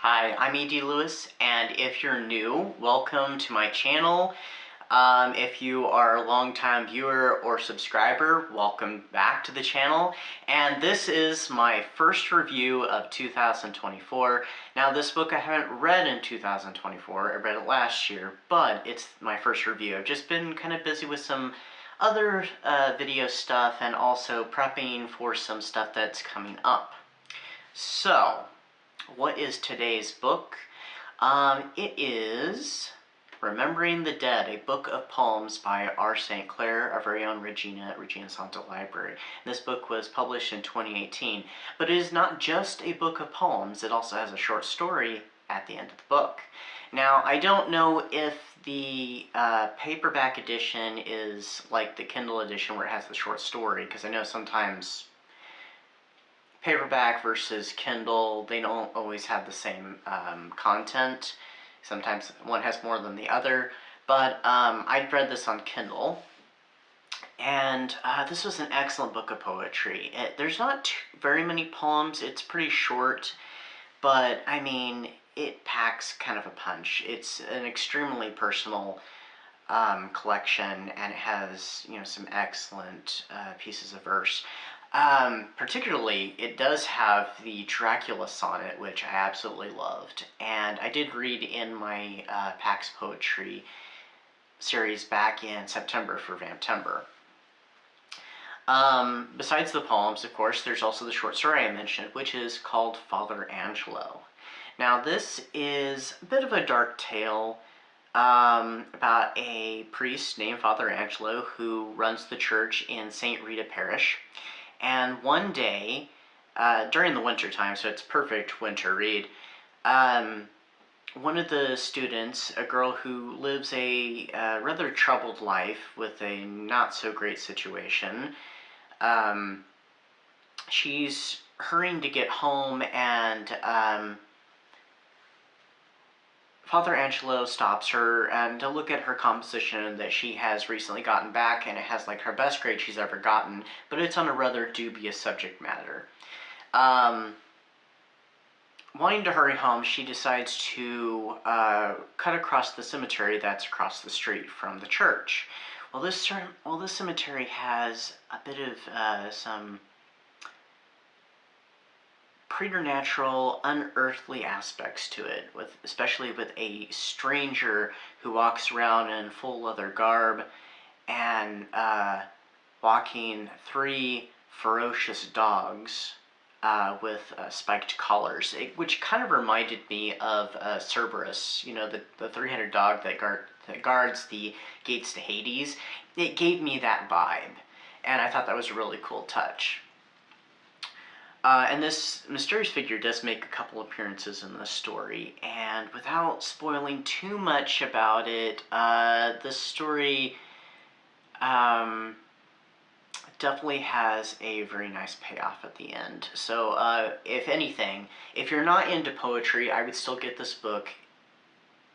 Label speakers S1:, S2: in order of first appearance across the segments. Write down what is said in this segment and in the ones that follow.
S1: Hi, I'm E.D. Lewis, and if you're new, welcome to my channel. If you are a longtime viewer or subscriber, welcome back to the channel. And this is my first review of 2024. Now, this book I haven't read in 2024. I read it last year, but it's my first review. I've just been kind of busy with some other video stuff and also prepping for some stuff that's coming up. So, what is today's book? It is Remembering the Dead, a book of poems by R. St. Clair, our very own Regina at Regina Santa Library. This book was published in 2018, but it is not just a book of poems, it also has a short story at the end of the book. Now, I don't know if the paperback edition is like the Kindle edition where it has the short story, because I know sometimes paperback versus Kindle, they don't always have the same content. Sometimes one has more than the other, but I'd read this on Kindle, and this was an excellent book of poetry. There's not very many poems, it's pretty short, but I mean, it packs kind of a punch. It's an extremely personal collection, and it has, some excellent pieces of verse. Particularly, it does have the Dracula sonnet, which I absolutely loved, and I did read in my Pax Poetry series back in September for Vamptember. Besides the poems, of course, there's also the short story I mentioned, which is called Father Angelo. Now, this is a bit of a dark tale about a priest named Father Angelo who runs the church in St. Rita Parish. And one day, during the winter time, so it's perfect winter read, one of the students, a girl who lives a rather troubled life with a not-so-great situation, she's hurrying to get home, and Father Angelo stops her and to look at her composition that she has recently gotten back, and it has like her best grade she's ever gotten, but it's on a rather dubious subject matter. Wanting to hurry home, she decides to cut across the cemetery that's across the street from the church. Well, this cemetery has a bit of some preternatural, unearthly aspects to it, especially with a stranger who walks around in full leather garb and walking three ferocious dogs with spiked collars, which kind of reminded me of Cerberus, the three-headed dog that guards the gates to Hades. It gave me that vibe, and I thought that was a really cool touch. And this mysterious figure does make a couple appearances in the story, and without spoiling too much about it, the story definitely has a very nice payoff at the end. So, if anything, if you're not into poetry, I would still get this book,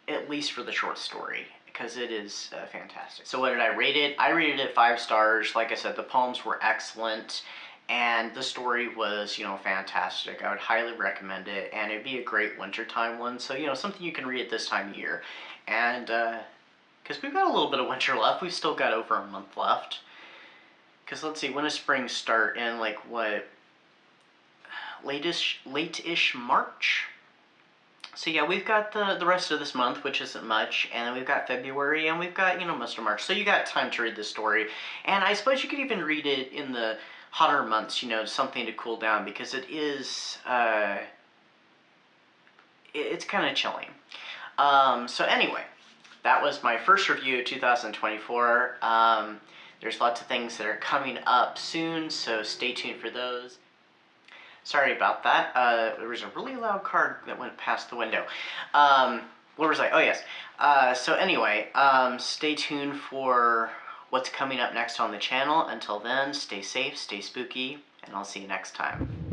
S1: at least for the short story, because it is fantastic. So what did I rate it? I rated it 5 stars. Like I said, the poems were excellent, and the story was, fantastic. I would highly recommend it, and it'd be a great wintertime one, so, something you can read at this time of year. And, because we've got a little bit of winter left, we've still got over a month left. Because, let's see, when does spring start? In, like, what, late-ish March? So yeah, we've got the rest of this month, which isn't much, and then we've got February, and we've got, most of March. So you got time to read this story, and I suppose you could even read it in the hotter months, something to cool down, because it is, it's kind of chilling. So anyway, that was my first review of 2024. There's lots of things that are coming up soon, so stay tuned for those. Sorry about that. There was a really loud car that went past the window. Where was I? Oh, yes. So anyway, stay tuned for what's coming up next on the channel. Until then, stay safe, stay spooky, and I'll see you next time.